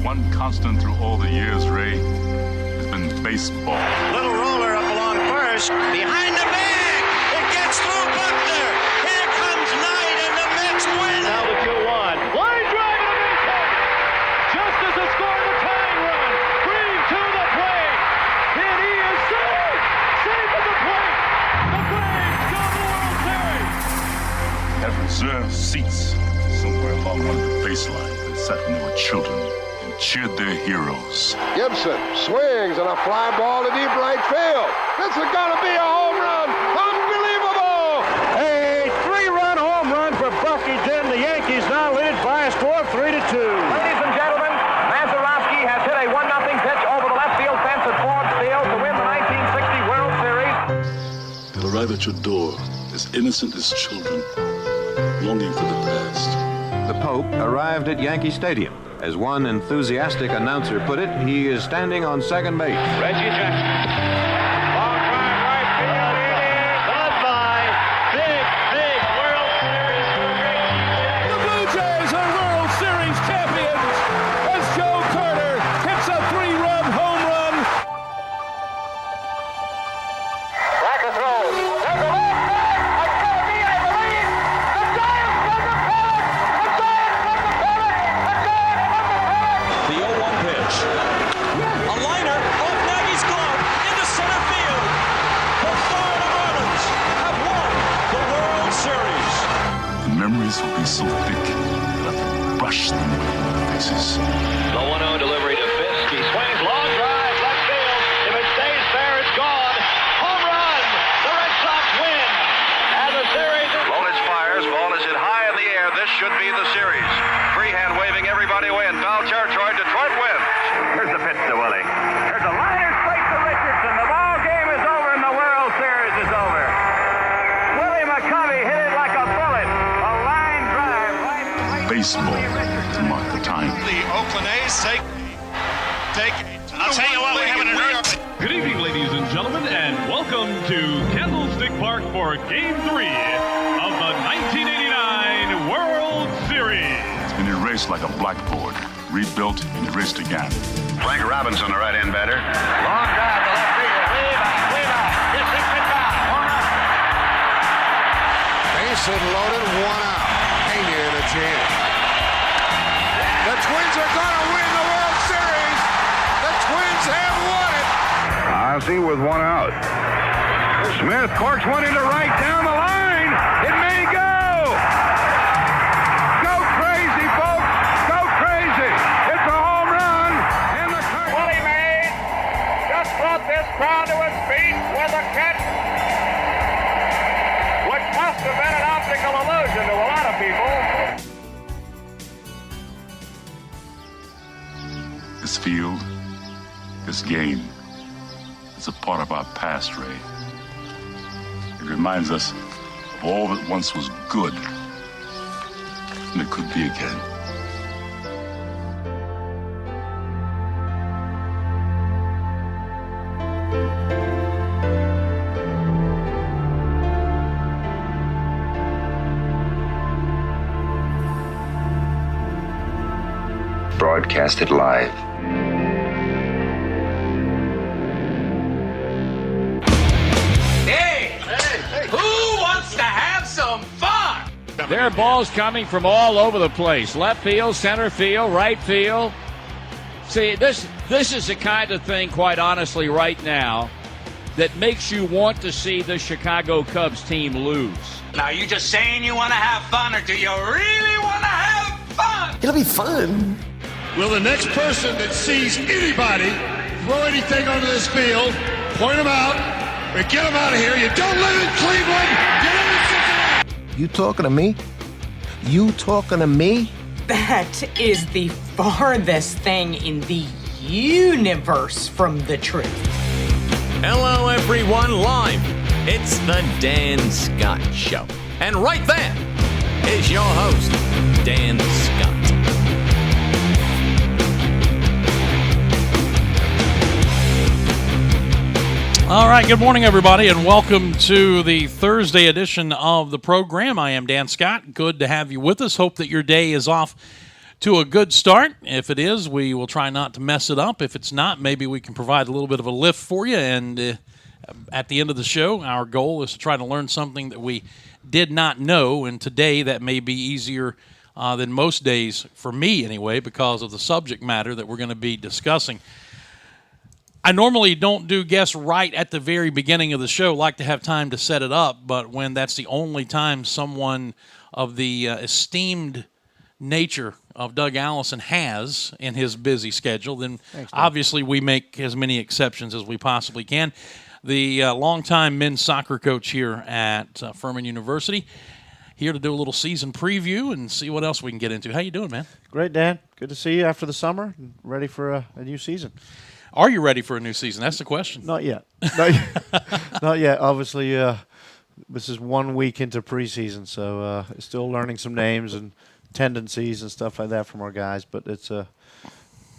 one constant through all the years, Ray, has been baseball. Little roller up along first, behind the bag. It gets through Buckner. Here comes Knight, and the Mets win. Now the 2-1. Line drive to base hit. Just as the score of the tying run. Green to the plate. And he is safe. Safe at the plate. The Braves go to the World Series. Have reserved seats somewhere along one of the baselines that sat when they were children and cheered their heroes. Gibson swings and a fly ball to deep right field. This is going to be a home run. Unbelievable! A 3-run home run for Bucky Dent. The Yankees now lead it by a score of 3-2. Ladies and gentlemen, Mazeroski has hit a 1-0 pitch over the left field fence at Ford Field to win the 1960 World Series. They'll arrive at your door as innocent as children, longing for the past. The Pope arrived at Yankee Stadium. As one enthusiastic announcer put it, he is standing on second base. Reggie Jackson. Long drive right field. It is goodbye. Big World Series for Reggie Jackson. The Blue Jays are World Series champions as Joe Carter hits a 3-run home run. Racker throws. There's a left back. It's going to be, I believe, the Giants from the pennant. The Giants from the pennant. The Giants from the pennant. The 0-1 pitch. A liner off Nagy's glove into center field. The Florida Marlins have won the World Series. The memories will be so thick that I can brush them with my faces. The 1-0 delivery to Fisk. He swings, long drive, left field. If it stays fair, it's gone. Home run. The Red Sox win. And the series is... Lolich fires. Ball is hit high in the air. This should be the series. Freehand waving everybody away in foul territory. Detroit wins. Here's the pitch to Willie. There's a liner straight to Richardson. The ball game is over and the World Series is over. Willie McCovey hit it like a bullet. A line drive right. Baseball to mark the time. The Oakland A's take. I'll tell you what, we're having an earth. Good evening, ladies and gentlemen, and welcome to Candlestick Park for Game 3 of the 1989 World Series. It's been erased like a blackboard, rebuilt and erased again. Frank Robinson, the right-hand batter. Long drive to left field. Way back. This is goodbye. Home run. Base hit loaded, 1 out. Pena in a jam. The Twins are going to win the World Series. The Twins have won it. Ozzie with 1 out. Smith corks one into right down the line. It may go. Go crazy, folks. Go crazy. It's a home run. And the Willie Mays just brought this crowd to its feet with a catch which must have been an optical illusion to a lot of people. This field, this game, is a part of our past, Ray. It reminds us of all that once was good, and it could be again. Broadcasted live. Who wants to have some fun? There are balls coming from all over the place. Left field, center field, right field. See, this is the kind of thing, quite honestly, right now, that makes you want to see the Chicago Cubs team lose. Now, you just saying you want to have fun, or do you really want to have fun? It'll be fun. Will the next person that sees anybody throw anything onto this field, point them out, or get them out of here? You don't live in Cleveland. You live in Cincinnati. You talking to me? You talking to me? That is the farthest thing in the universe from the truth. Hello, everyone, live. It's the Dan Scott Show. And right there is your host, Dan Scott. All right, good morning, everybody, and welcome to the Thursday edition of the program. I am Dan Scott. Good to have you with us. Hope that your day is off to a good start. If it is, we will try not to mess it up. If it's not, maybe we can provide a little bit of a lift for you. And at the end of the show, our goal is to try to learn something that we did not know. And today, that may be easier than most days, for me anyway, because of the subject matter that we're going to be discussing. I normally don't do guests right at the very beginning of the show, like to have time to set it up, but when that's the only time someone of the esteemed nature of Doug Allison has in his busy schedule, then obviously we make as many exceptions as we possibly can. The longtime men's soccer coach here at Furman University, here to do a little season preview and see what else we can get into. How you doing, man? Great, Dan. Good to see you after the summer and ready for a new season. Are you ready for a new season? That's the question. Not yet. Not yet. Obviously, this is 1 week into preseason, so still learning some names and tendencies and stuff like that from our guys. But it's how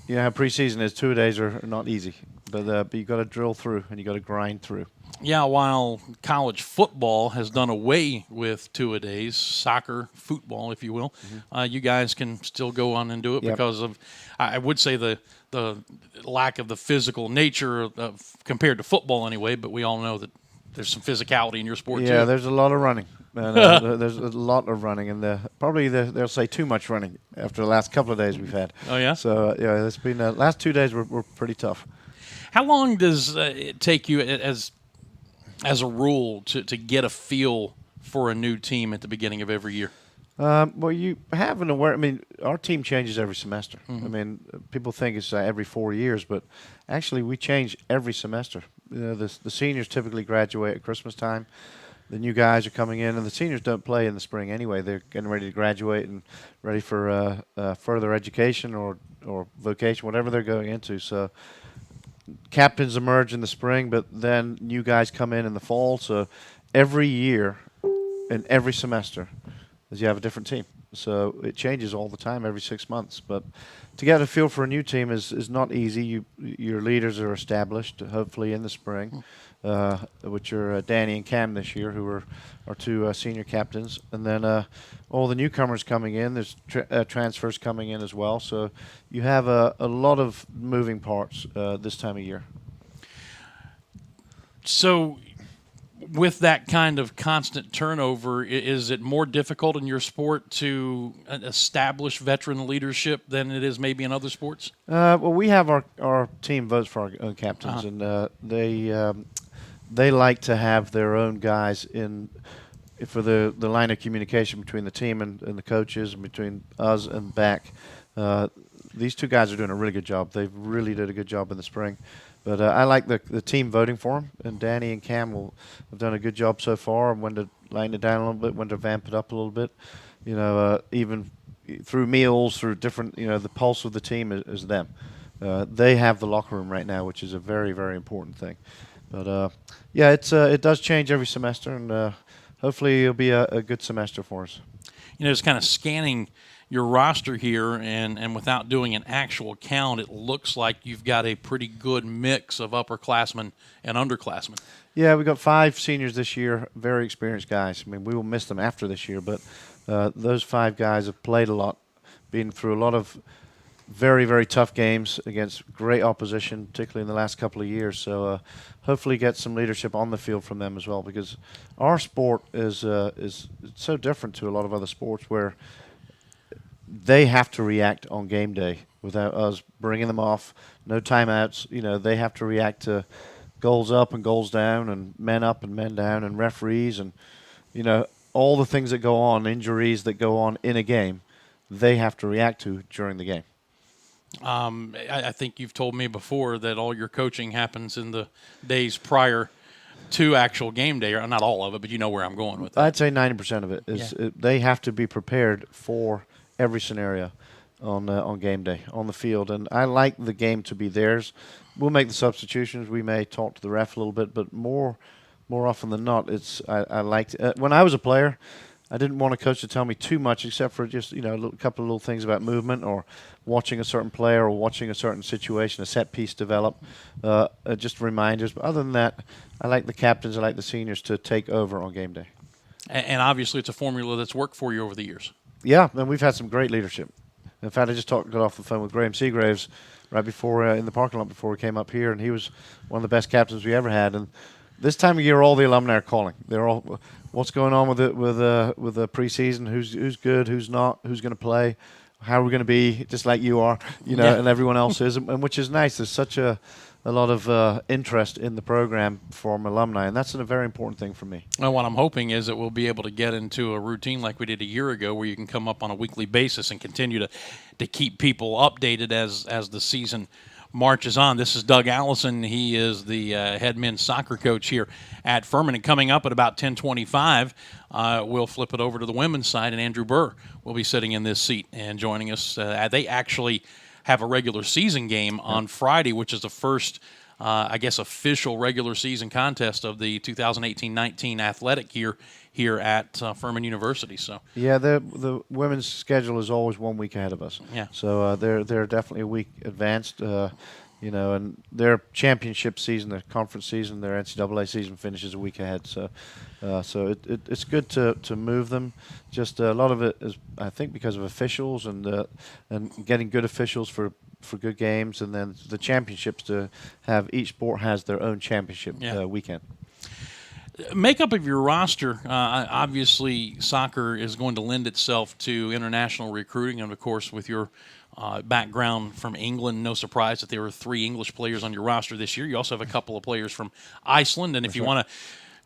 preseason is. 2 days are not easy, but you got to drill through and you got to grind through. Yeah, while college football has done away with 2-a-days, soccer, football, if you will, you guys can still go on and do it because of, I would say, the lack of the physical nature of, compared to football anyway, but we all know that there's some physicality in your sport too. Yeah, there's a lot of running. There's a lot of running, and they'll say too much running after the last couple of days we've had. Oh, yeah? So, it's been the last 2 days were pretty tough. How long does it take you as a rule to get a feel for a new team at the beginning of every year? Well, you have an aware. I mean, our team changes every semester. I mean, people think it's every 4 years, but actually we change every semester. The seniors typically graduate at Christmas time. The new guys are coming in, and the seniors don't play in the spring anyway. They're getting ready to graduate and ready for further education or vocation, whatever they're going into. So captains emerge in the spring, but then new guys come in the fall. So every year and every semester, as you have a different team. So it changes all the time, every 6 months. But to get a feel for a new team is not easy. Your leaders are established, hopefully, in the spring, which are Danny and Cam this year, who are our two senior captains. And then all the newcomers coming in. There's transfers coming in as well. So you have a lot of moving parts this time of year. So with that kind of constant turnover, is it more difficult in your sport to establish veteran leadership than it is maybe in other sports? Well, we have our team votes for our own captains, and they like to have their own guys in for the line of communication between the team and the coaches, and between us and back. These two guys are doing a really good job. They really did a good job in the spring. But I like the team voting for him, and Danny and Cam have done a good job so far. And when to line it down a little bit, when to vamp it up a little bit, even through meals, through different, the pulse of the team is them. They have the locker room right now, which is a very, very important thing. But it does change every semester, and hopefully it'll be a good semester for us. Just kind of scanning your roster here, and without doing an actual count, it looks like you've got a pretty good mix of upperclassmen and underclassmen. Yeah, we got 5 seniors this year, very experienced guys. I mean, we will miss them after this year, but those 5 guys have played a lot, been through a lot of very, very tough games against great opposition, particularly in the last couple of years. So hopefully get some leadership on the field from them as well, because our sport is so different to a lot of other sports where they have to react on game day without us bringing them off. No timeouts. They have to react to goals up and goals down, and men up and men down, and referees, and all the things that go on, injuries that go on in a game, they have to react to during the game. I think you've told me before that all your coaching happens in the days prior to actual game day, or not all of it, but you know where I'm going with that. I'd say 90% of it is they have to be prepared for every scenario on game day on the field, and I like the game to be theirs. We'll make the substitutions. We may talk to the ref a little bit, but more often than not, I liked when I was a player. I didn't want a coach to tell me too much, except for just a couple of little things about movement or watching a certain player or watching a certain situation, a set piece develop, just reminders. But other than that, I like the captains, I like the seniors to take over on game day. And obviously, it's a formula that's worked for you over the years. Yeah, and we've had some great leadership. In fact, I just got off the phone with Graham Seagraves right before in the parking lot before we came up here, and he was one of the best captains we ever had. And this time of year, all the alumni are calling. They're all, what's going on with the preseason? Who's good? Who's not? Who's going to play? How are we going to be? Just like you are, and everyone else is, and which is nice. There's such a lot of interest in the program from alumni, and that's a very important thing for me. Well, what I'm hoping is that we'll be able to get into a routine like we did a year ago, where you can come up on a weekly basis and continue to keep people updated as the season marches on. This is Doug Allison. He is the head men's soccer coach here at Furman. And coming up at about 10:25, we'll flip it over to the women's side, and Andrew Burr will be sitting in this seat and joining us. They actually have a regular season game on Friday, which is the first, official regular season contest of the 2018-19 athletic year here at Furman University. So yeah, the women's schedule is always 1 week ahead of us. Yeah. So they're definitely a week advanced. And their championship season, their conference season, their NCAA season finishes a week ahead. So, it's good to move them. Just a lot of it is, I think, because of officials and getting good officials for good games, and then the championships to have each sport has their own championship weekend. Makeup of your roster, obviously soccer is going to lend itself to international recruiting, and of course with your background from England, no surprise that there were 3 English players on your roster this year. You also have a couple of players from Iceland, and if you want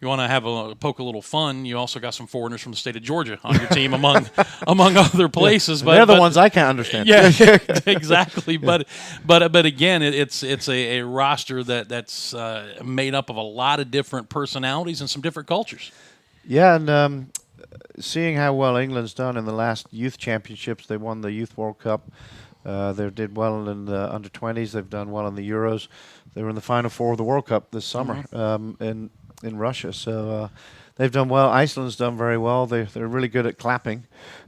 to have poke a little fun, you also got some foreigners from the state of Georgia on your team among other places. But they're the ones I can't understand. Yeah, exactly. But again, it's a roster that's made up of a lot of different personalities and some different cultures. Yeah, and seeing how well England's done in the last youth championships, they won the Youth World Cup. They did well in the under-20s. They've done well in the Euros. They were in the Final Four of the World Cup this summer in Russia. So they've done well. Iceland's done very well. They're really good at clapping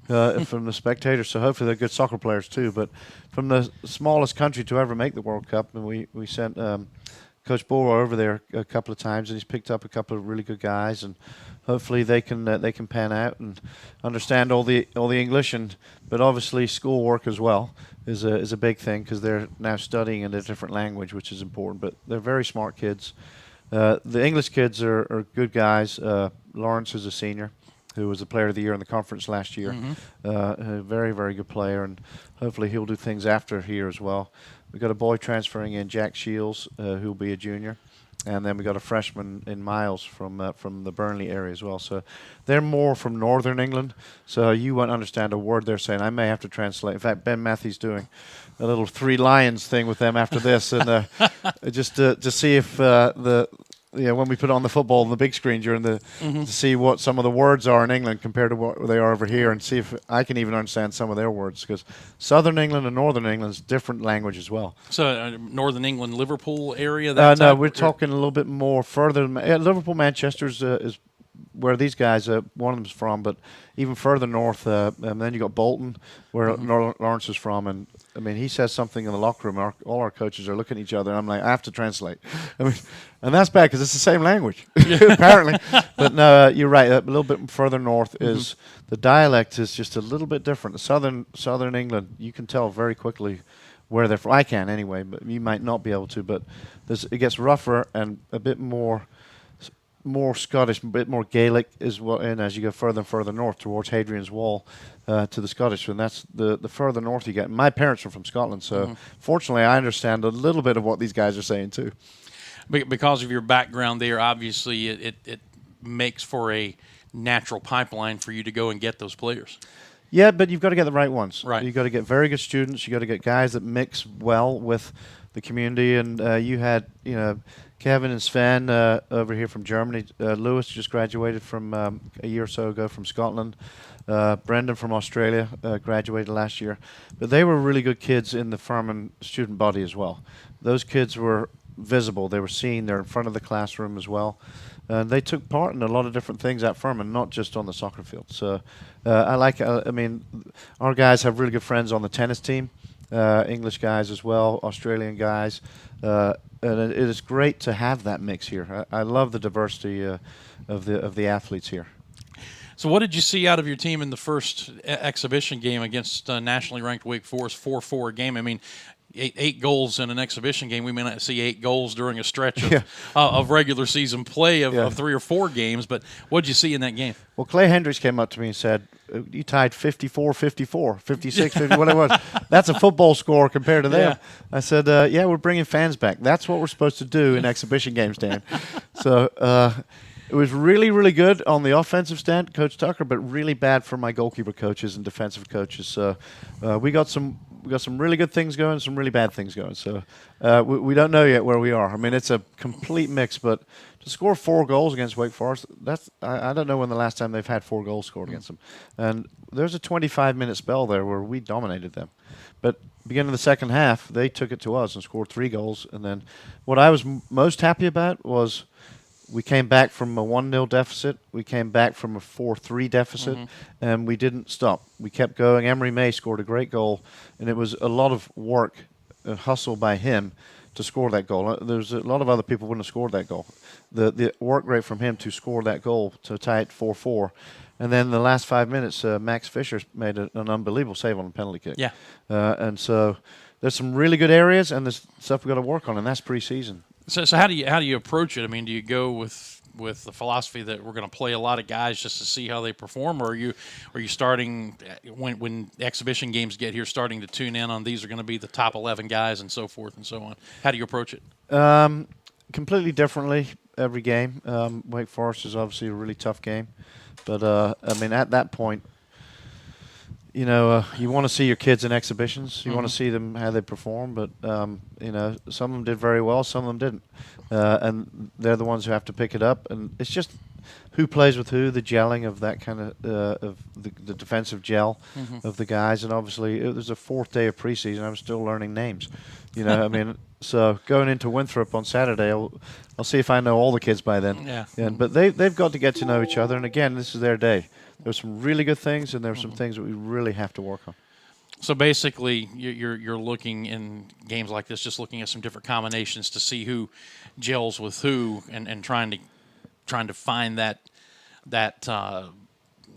from the spectators. So hopefully they're good soccer players too. But from the smallest country to ever make the World Cup, and we sent Coach Buller over there a couple of times, and he's picked up a couple of really good guys, and hopefully they can pan out and understand all the English, but obviously schoolwork as well is a big thing, because they're now studying in a different language, which is important. But they're very smart kids. The English kids are good guys. Lawrence is a senior, who was the player of the year in the conference last year. A very, very good player, and hopefully he'll do things after here as well. We've got a boy transferring in, Jack Shields, who'll be a junior. And then we got a freshman in Miles from the Burnley area as well. So they're more from northern England. So you won't understand a word they're saying. I may have to translate. In fact, Ben Matthews doing a little 3 Lions thing with them after this, and just to see if when we put on the football on the big screen during to see what some of the words are in England compared to what they are over here, and see if I can even understand some of their words, because Southern England and Northern England is different language as well. So Northern England, Liverpool area? No, we're talking a little bit more further. Liverpool, Manchester is where these guys, one of them's from, but even further north, and then you got Bolton, where Lawrence is from, and I mean, he says something in the locker room. All our coaches are looking at each other, and I'm like, I have to translate. I mean, and that's bad because it's the same language, apparently. But no, you're right. A little bit further north is the dialect is just a little bit different. The southern England, you can tell very quickly where they're from. I can anyway, but you might not be able to. But it gets rougher and a bit more Scottish, a bit more Gaelic as well. And as you go further and further north towards Hadrian's Wall, to the Scottish, and that's the further north you get. My parents are from Scotland, so fortunately I understand a little bit of what these guys are saying too. Because of your background there, obviously it makes for a natural pipeline for you to go and get those players. Yeah, but you've got to get the right ones. Right. You've got to get very good students. You've got to get guys that mix well with the community. And you had, Kevin and Sven over here from Germany. Lewis just graduated from a year or so ago from Scotland. Brendan from Australia graduated last year. But they were really good kids in the Furman student body as well. Those kids were visible. They were seen. They're in front of the classroom as well. And they took part in a lot of different things at Furman, not just on the soccer field. So I like it. I mean, our guys have really good friends on the tennis team, English guys as well, Australian guys. And it is great to have that mix here. I love the diversity of the athletes here. So what did you see out of your team in the first exhibition game against nationally ranked Wake Forest, 4-4 game? I mean, eight goals in an exhibition game. We may not see 8 goals during a stretch of regular season play of 3 or 4 games, but what did you see in that game? Well, Clay Hendricks came up to me and said, you tied 54-54, 56-50, whatever it was. That's a football score compared to them. I said, yeah, we're bringing fans back. That's what we're supposed to do in exhibition games, Dan. So it was really, really good on the offensive stand, Coach Tucker, but really bad for my goalkeeper coaches and defensive coaches. So we got some really good things going, some really bad things going. So we don't know yet where we are. I mean, it's a complete mix, but to score 4 goals against Wake Forest, I don't know when the last time they've had 4 goals scored against them. And there's a 25-minute spell there where we dominated them. But beginning of the second half, they took it to us and scored 3 goals. And then what I was most happy about was we came back from a 1-0 deficit. We came back from a 4-3 deficit, and we didn't stop. We kept going. Emery May scored a great goal, and it was a lot of work and hustle by him to score that goal. There's a lot of other people wouldn't have scored that goal. The work rate from him to score that goal to tie it 4-4. And then the last 5 minutes, Max Fisher made an unbelievable save on a penalty kick. Yeah. And so there's some really good areas, and there's stuff we've got to work on, and that's preseason. So how do you approach it? I mean, do you go with the philosophy that we're going to play a lot of guys just to see how they perform, or are you starting when exhibition games get here, starting to tune in on these are going to be the top 11 guys and so forth and so on? How do you approach it? Completely differently every game. Wake Forest is obviously a really tough game, but I mean at that point, you know, you want to see your kids in exhibitions. You want to see them how they perform, but you know, some of them did very well, some of them didn't, and they're the ones who have to pick it up. And it's just who plays with who, the gelling of that kind of the defensive gel of the guys. And obviously, it was the 4th day of preseason. I'm still learning names. You know, I mean, so going into Winthrop on Saturday, I'll see if I know all the kids by then. Yeah. But they've got to get to know each other. And again, this is their day. There's some really good things, and there's some things that we really have to work on. So basically, you're looking in games like this, just looking at some different combinations to see who gels with who, and trying to find that I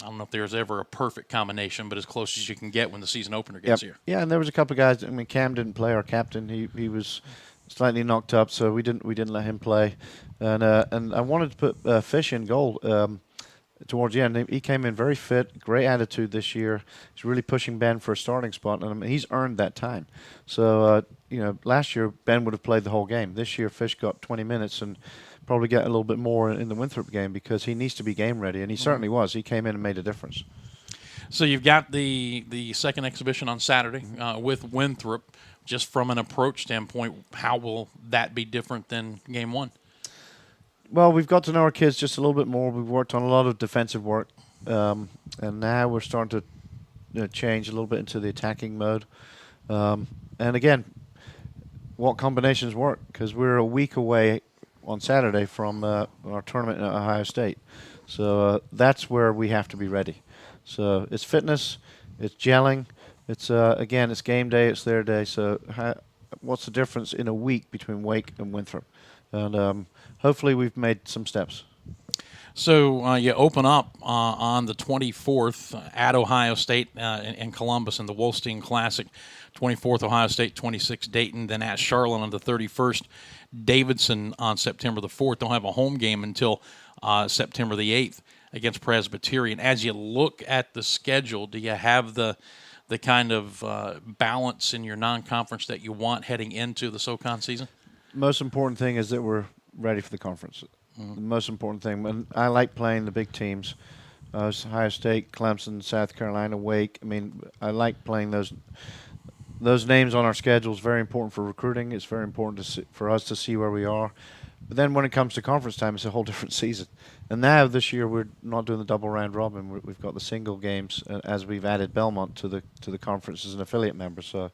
don't know if there's ever a perfect combination, but as close as you can get when the season opener gets here. Yeah, and there was a couple of guys. I mean, Cam didn't play, our captain. He was slightly knocked up, so we didn't let him play. And I wanted to put Fish in goal. Towards the end, he came in very fit, great attitude this year. He's really pushing Ben for a starting spot, and I mean, he's earned that time. So, you know, last year Ben would have played the whole game. This year, Fish got 20 minutes and probably get a little bit more in the Winthrop game because he needs to be game ready, and he certainly was. He came in and made a difference. So you've got the second exhibition on Saturday with Winthrop. Just from an approach standpoint, how will that be different than game 1? Well, we've got to know our kids just a little bit more. We've worked on a lot of defensive work, and now we're starting to change a little bit into the attacking mode. And again, what combinations work? Because we're a week away on Saturday from our tournament in Ohio State. So that's where we have to be ready. So it's fitness, it's gelling, it's again, it's game day, it's their day. So what's the difference in a week between Wake and Winthrop? And hopefully we've made some steps. So you open up on the 24th at Ohio State in Columbus in the Wolstein Classic. 24th, Ohio State, 26th, Dayton. Then at Charlotte on the 31st, Davidson on September the 4th. Don't have a home game until September the 8th against Presbyterian. As you look at the schedule, do you have the kind of balance in your non-conference that you want heading into the SoCon season? Most important thing is that we're ready for the conference. The most important thing. And I like playing the big teams. Ohio State, Clemson, South Carolina, Wake. I mean, I like playing those names on our schedule. Is very important for recruiting. It's very important for us to see where we are. But then when it comes to conference time, it's a whole different season. And now this year we're not doing the double round robin. We've got the single games as we've added Belmont to the conference as an affiliate member. So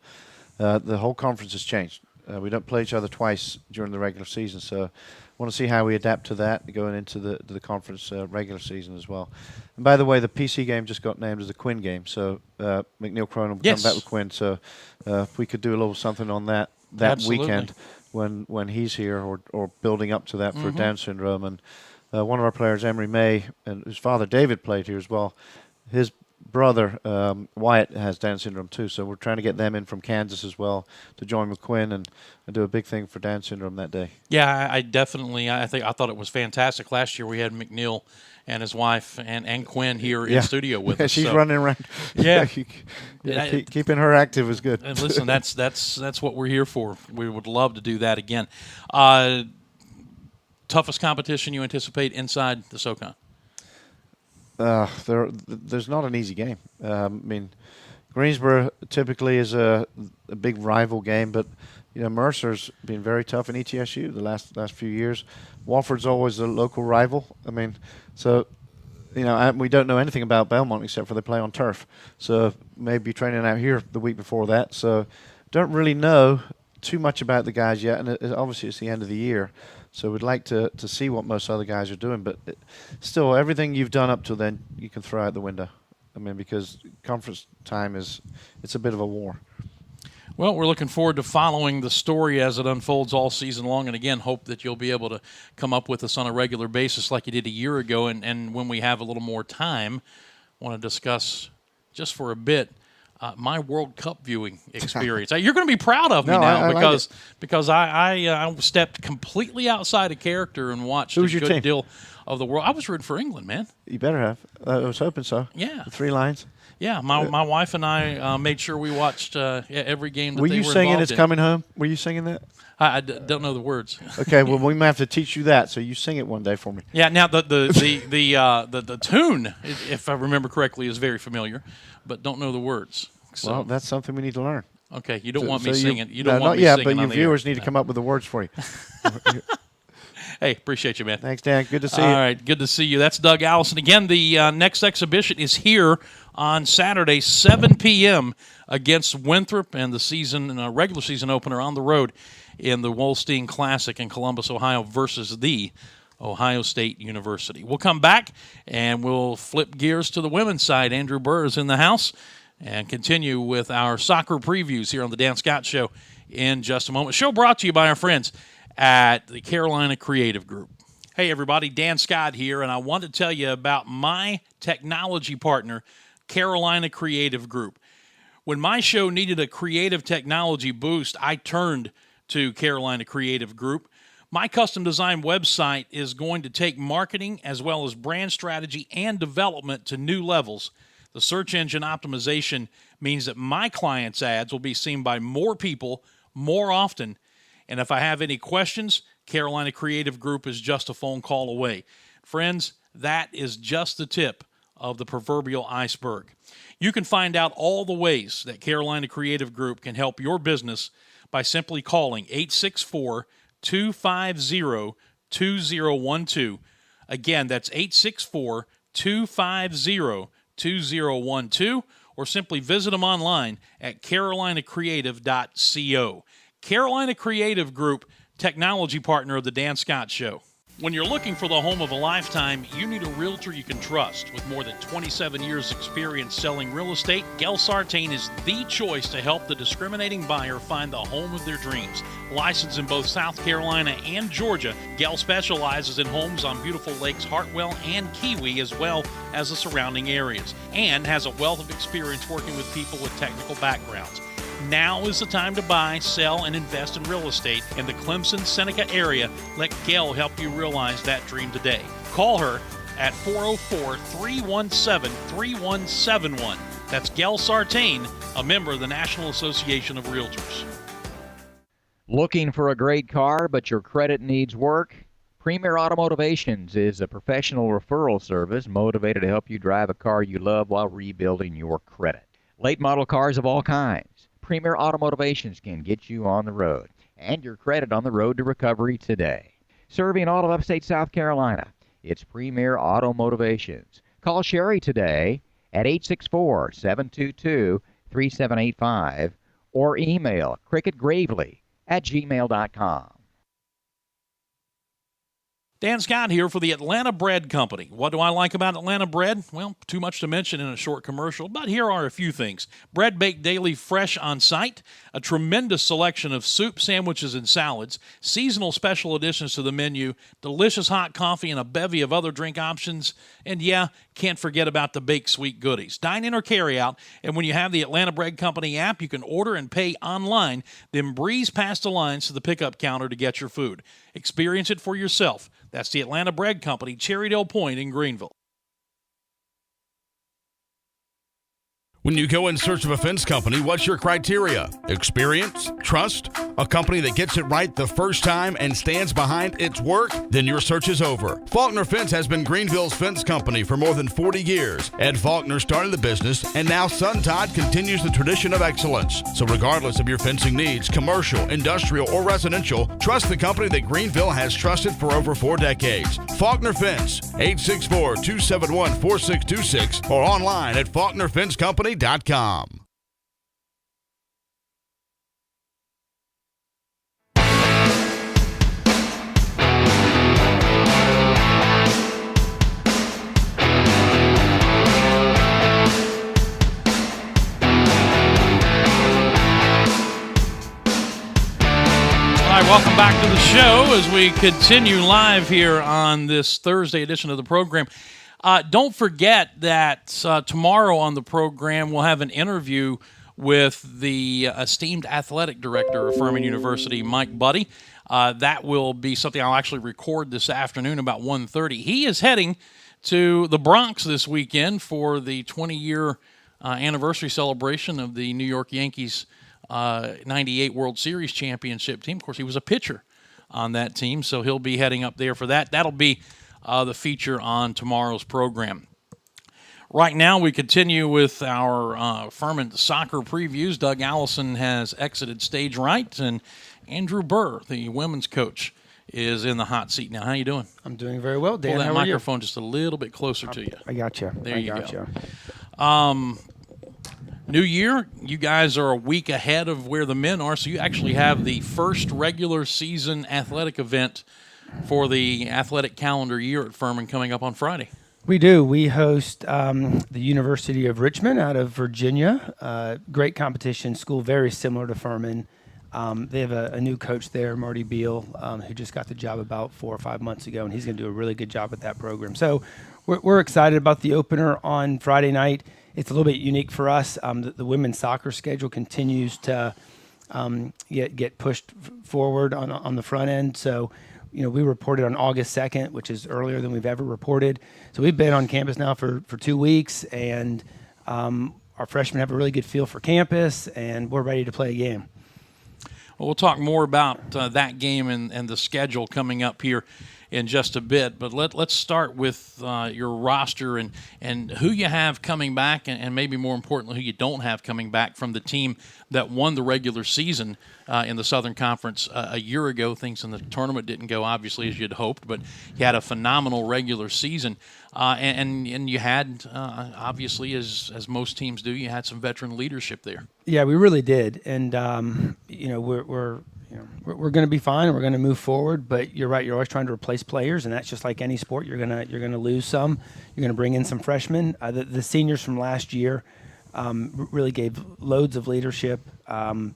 the whole conference has changed. We don't play each other twice during the regular season, so I want to see how we adapt to that going into the conference regular season as well. And by the way, the PC game just got named as the Quinn game, so McNeil Cronin will come back with Quinn. So if we could do a little something on that Absolutely. weekend when he's here, or building up to that for Down syndrome, and one of our players, Emery May, and his father David played here as well. His brother Wyatt has Down syndrome too, so we're trying to get them in from Kansas as well to join McQuinn and do a big thing for Down syndrome that day. Yeah, I definitely. I thought it was fantastic. Last year we had McNeil and his wife and Quinn here in studio with us. She's running around. Yeah, keeping her active is good. And listen, that's what we're here for. We would love to do that again. Toughest competition you anticipate inside the SoCon? There's not an easy game. I mean, Greensboro typically is a big rival game, but Mercer's been very tough in ETSU the last few years. Wofford's always a local rival. I mean, so we don't know anything about Belmont except for they play on turf. So maybe training out here the week before that. So don't really know too much about the guys yet, and obviously it's the end of the year. So we'd like to see what most other guys are doing, but still, everything you've done up till then, you can throw out the window. I mean, because conference time it's a bit of a war. Well, we're looking forward to following the story as it unfolds all season long, and again, hope that you'll be able to come up with us on a regular basis like you did a year ago, and when we have a little more time, I want to discuss just for a bit my World Cup viewing experience. You're going to be proud of me now because I stepped completely outside of character and watched a good deal of the world. I was rooting for England, man. You better have. I was hoping so. Yeah. The 3 lines. Yeah, my wife and I made sure we watched every game that were they were you singing involved It's in. Coming Home? Were you singing that? I don't know the words. Okay, well, we might have to teach you that, so you sing it one day for me. Yeah, now the tune, if I remember correctly, is very familiar, but don't know the words. So. Well, that's something we need to learn. Okay, you don't want me singing. You don't don't want want me me singing. But your on the viewers air. need to come up with the words for you. Hey, appreciate you, man. Thanks, Dan. Good to see you. All right, good to see you. That's Doug Allison. Again, the next exhibition is here on Saturday, 7 p.m. against Winthrop, and the regular season opener on the road in the Wolstein Classic in Columbus, Ohio, versus the Ohio State University. We'll come back, and we'll flip gears to the women's side. Andrew Burr is in the house, and continue with our soccer previews here on the Dan Scott Show in just a moment. Show brought to you by our friends at the Carolina Creative Group. Hey, everybody, Dan Scott here, and I want to tell you about my technology partner, Carolina Creative Group. When my show needed a creative technology boost, I turned to Carolina Creative Group. My custom design website is going to take marketing as well as brand strategy and development to new levels. The search engine optimization means that my clients' ads will be seen by more people more often. And if I have any questions, Carolina Creative Group is just a phone call away. Friends, that is just the tip of the proverbial iceberg. You can find out all the ways that Carolina Creative Group can help your business by simply calling 864-250-2012. Again, that's 864-250-2012, or simply visit them online at carolinacreative.co. Carolina Creative Group, technology partner of the Dan Scott Show. When you're looking for the home of a lifetime, you need a realtor you can trust. With more than 27 years experience selling real estate, Gel Sartain is the choice to help the discriminating buyer find the home of their dreams. Licensed in both South Carolina and Georgia, Gel specializes in homes on beautiful lakes Hartwell and Kiwi, as well as the surrounding areas, and has a wealth of experience working with people with technical backgrounds. Now is the time to buy, sell, and invest in real estate in the Clemson-Seneca area. Let Gail help you realize that dream today. Call her at 404-317-3171. That's Gail Sartain, a member of the National Association of Realtors. Looking for a great car, but your credit needs work? Premier Automotivations is a professional referral service motivated to help you drive a car you love while rebuilding your credit. Late model cars of all kinds. Premier Automotivations can get you on the road and your credit on the road to recovery today. Serving all of upstate South Carolina, it's Premier Automotivations. Call Sherry today at 864-722-3785 or email cricketgravely@gmail.com. Dan Scott here for the Atlanta Bread Company. What do I like about Atlanta Bread? Well, too much to mention in a short commercial, but here are a few things. Bread baked daily fresh on site, a tremendous selection of soup, sandwiches, and salads, seasonal special additions to the menu, delicious hot coffee, and a bevy of other drink options, and yeah, can't forget about the baked sweet goodies. Dine in or carry out, and when you have the Atlanta Bread Company app, you can order and pay online, then breeze past the lines to the pickup counter to get your food. Experience it for yourself. That's the Atlanta Bread Company, Cherrydale Point in Greenville. When you go in search of a fence company, what's your criteria? Experience? Trust? A company that gets it right the first time and stands behind its work? Then your search is over. Faulkner Fence has been Greenville's fence company for more than 40 years. Ed Faulkner started the business, and now son Todd continues the tradition of excellence. So regardless of your fencing needs, commercial, industrial, or residential, trust the company that Greenville has trusted for over 4 decades. Faulkner Fence, 864-271-4626, or online at faulknerfencecompany.com. All right, welcome back to the show as we continue live here on this Thursday edition of the program. Don't forget that tomorrow on the program we'll have an interview with the esteemed athletic director of Furman University, Mike Buddy. That will be something I'll actually record this afternoon about 1:30. He is heading to the Bronx this weekend for the 20-year anniversary celebration of the New York Yankees 98 World Series championship team. Of course, he was a pitcher on that team, so he'll be heading up there for that. That'll be the feature on tomorrow's program. Right now, we continue with our Furman soccer previews. Doug Allison has exited stage right, and Andrew Burr, the women's coach, is in the hot seat now. How you doing? I'm doing very well, Dan. Pull that How are you? microphone just a little bit closer to you. I got you. There you go. New year, you guys are a week ahead of where the men are, so you actually have the first regular season athletic event for the athletic calendar year at Furman coming up on Friday. We do. We host the University of Richmond out of Virginia. Great competition school, very similar to Furman. They have a new coach there, Marty Beal, who just got the job about 4 or 5 months ago, and he's going to do a really good job with that program. So we're excited about the opener on Friday night. It's a little bit unique for us. The women's soccer schedule continues to get pushed forward on the front end. So, we reported on August 2nd, which is earlier than we've ever reported. So we've been on campus now for 2 weeks, and our freshmen have a really good feel for campus, and we're ready to play a game. Well, we'll talk more about that game and the schedule coming up here in just a bit. But let's start with your roster and who you have coming back, and maybe more importantly, who you don't have coming back from the team that won the regular season in the Southern Conference a year ago. Things in the tournament didn't go obviously as you'd hoped, but you had a phenomenal regular season. And you had, obviously, as most teams do, you had some veteran leadership there. Yeah, we really did. And, we're going to be fine and we're going to move forward. But you're right, you're always trying to replace players, and that's just like any sport. You're gonna lose some. You're going to bring in some freshmen. The seniors from last year really gave loads of leadership. In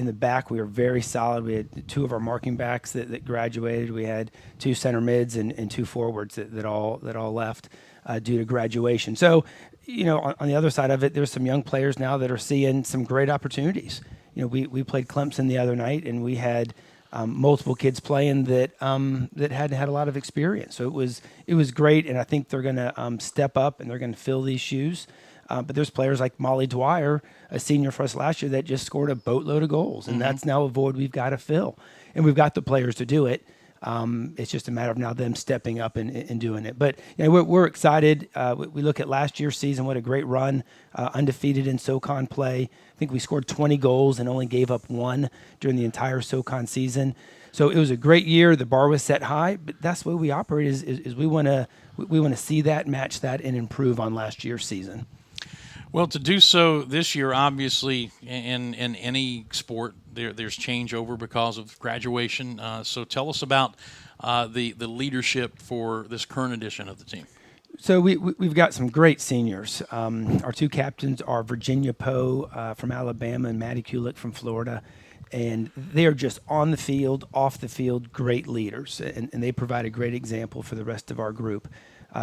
the back, we were very solid. We had 2 of our marking backs that graduated. We had 2 center mids and 2 forwards that all left due to graduation. So, on the other side of it, there's some young players now that are seeing some great opportunities. We played Clemson the other night, and we had multiple kids playing that hadn't had a lot of experience. So it was great, and I think they're going to step up and they're going to fill these shoes. But there's players like Molly Dwyer, a senior for us last year, that just scored a boatload of goals, and that's now a void we've got to fill. And we've got the players to do it. It's just a matter of now them stepping up and doing it. But we're excited. We look at last year's season, what a great run, undefeated in SoCon play. I think we scored 20 goals and only gave up 1 during the entire SoCon season. So it was a great year. The bar was set high, but that's the way we operate. Is we want to see that, match that, and improve on last year's season. Well, to do so this year, obviously, in any sport, there's changeover because of graduation. So tell us about the leadership for this current edition of the team. So we've got some great seniors. Our two captains are Virginia Poe from Alabama and Maddie Kulik from Florida. And they are just on the field, off the field, great leaders. And they provide a great example for the rest of our group.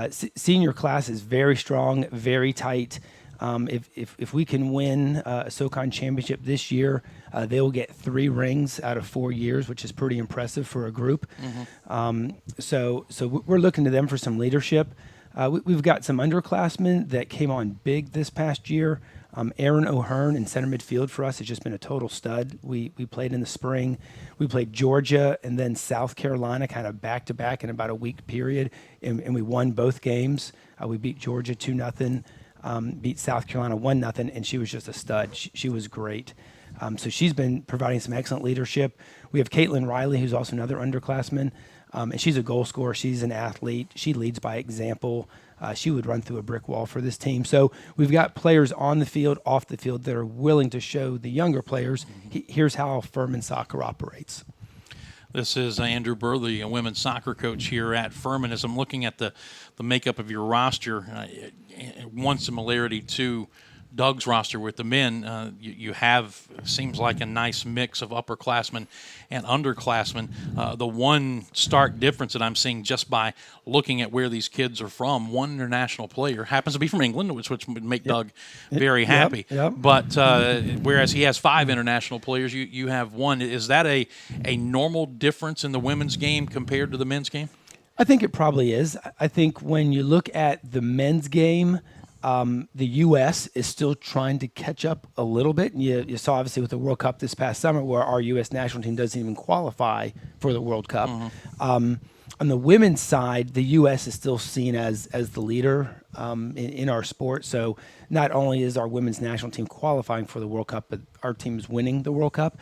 Senior class is very strong, very tight. If we can win a SoCon championship this year, they will get 3 rings out of 4 years, which is pretty impressive for a group. So we're looking to them for some leadership. We've got some underclassmen that came on big this past year. Aaron O'Hearn in center midfield for us has just been a total stud. We played in the spring. We played Georgia and then South Carolina kind of back-to-back in about a week period, and we won both games. We beat Georgia 2-0. Beat South Carolina 1-0, and she was just a stud. She was great. So she's been providing some excellent leadership. We have Caitlin Riley, who's also another underclassman, and she's a goal scorer. She's an athlete. She leads by example. She would run through a brick wall for this team. So we've got players on the field, off the field that are willing to show the younger players, here's how Furman soccer operates. This is Andrew Burley, a women's soccer coach here at Furman. As I'm looking at the makeup of your roster, one similarity to Doug's roster with the men, you have, seems like a nice mix of upperclassmen and underclassmen. The one stark difference that I'm seeing just by looking at where these kids are from, one international player happens to be from England, which would make Doug very happy. But whereas he has 5 international players, you have 1. Is that a normal difference in the women's game compared to the men's game? I think it probably is. I think when you look at the men's game, the U.S. is still trying to catch up a little bit. And you saw, obviously, with the World Cup this past summer where our U.S. national team doesn't even qualify for the World Cup. On the women's side, the U.S. is still seen as the leader in our sport. So not only is our women's national team qualifying for the World Cup, but our team is winning the World Cup.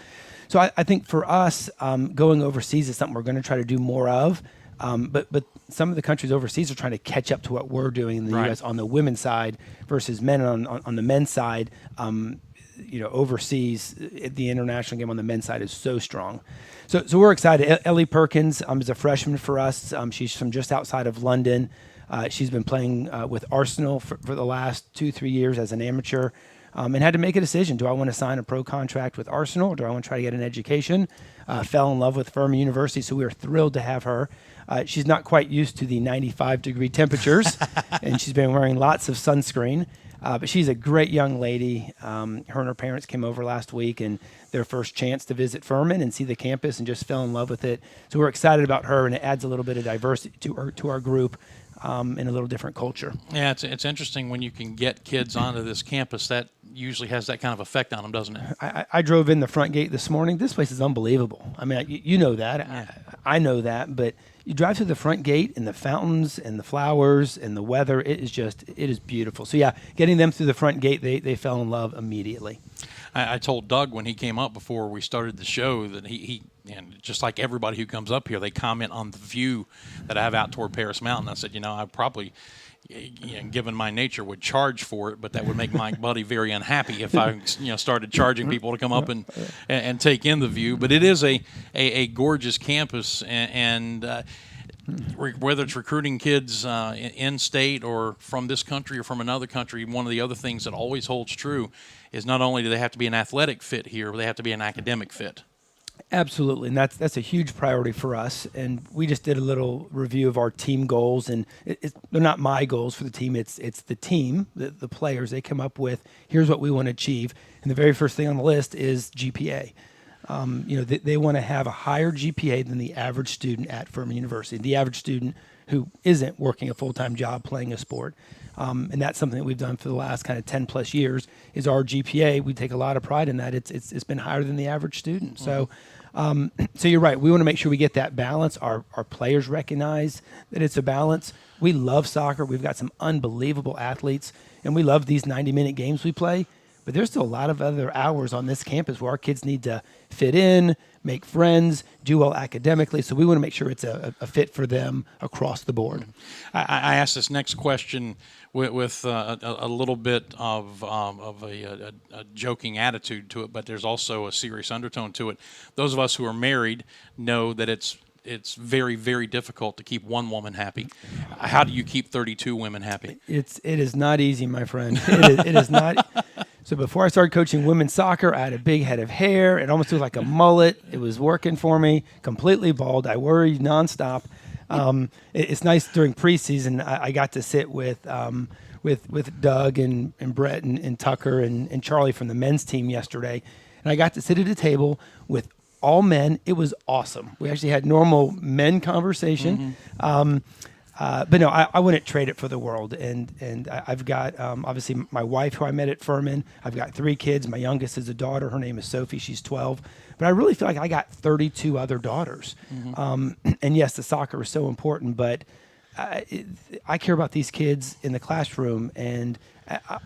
So I think for us, going overseas is something we're going to try to do more of. But some of the countries overseas are trying to catch up to what we're doing in the U.S. on the women's side versus men on the men's side. Overseas, the international game on the men's side is so strong. So we're excited. Ellie Perkins is a freshman for us. She's from just outside of London. She's been playing with Arsenal for the last 2-3 years as an amateur. And had to make a decision. Do I want to sign a pro contract with Arsenal or do I want to try to get an education? Fell in love with Furman University, so we are thrilled to have her. She's not quite used to the 95-degree temperatures, and she's been wearing lots of sunscreen. But she's a great young lady. Her and her parents came over last week, and their first chance to visit Furman and see the campus and just fell in love with it. So we're excited about her, and it adds a little bit of diversity to our group. In a little different culture. Yeah, it's interesting when you can get kids onto this campus. That usually has that kind of effect on them, doesn't it? I drove in the front gate this morning. This place is unbelievable. I mean, you know that. Yeah. I know that. But you drive through the front gate and the fountains and the flowers and the weather, it is beautiful. So, yeah, getting them through the front gate, they fell in love immediately. I told Doug when he came up before we started the show that he and just like everybody who comes up here, they comment on the view that I have out toward Paris Mountain. I said, I probably, given my nature, would charge for it, but that would make my buddy very unhappy if I, started charging people to come up and take in the view. But it is a gorgeous campus, and whether it's recruiting kids in state or from this country or from another country, one of the other things that always holds true is not only do they have to be an athletic fit here, but they have to be an academic fit. Absolutely, and that's a huge priority for us. And we just did a little review of our team goals, and they're not my goals for the team. It's the team, the players. They come up with, here's what we want to achieve, and the very first thing on the list is GPA. They want to have a higher GPA than the average student at Furman University, the average student who isn't working a full-time job playing a sport. And that's something that we've done for the last kind of 10 plus years is our GPA. We take a lot of pride in that. It's been higher than the average student. So you're right. We want to make sure we get that balance. Our players recognize that it's a balance. We love soccer. We've got some unbelievable athletes, and we love these 90-minute games we play. but there's still a lot of other hours on this campus where our kids need to fit in, make friends, do well academically. So we want to make sure it's a fit for them across the board. I asked this next question with a little bit of a joking attitude to it, but there's also a serious undertone to it. Those of us who are married know that it's very, very difficult to keep one woman happy. How do you keep 32 women happy? It is not easy, my friend. It is not. So before I started coaching women's soccer, I had a big head of hair. It almost looked like a mullet. It was working for me, completely bald. I worried nonstop. It's nice during preseason. I got to sit with Doug and Brett and Tucker and Charlie from the men's team yesterday, and I got to sit at a table with all men. It was awesome. We actually had normal men conversation. But no, I wouldn't trade it for the world. And I've got, obviously, my wife, who I met at Furman. I've got 3 kids. My youngest is a daughter. Her name is Sophie. She's 12. But I really feel like I got 32 other daughters. And yes, the soccer is so important, but I care about these kids in the classroom and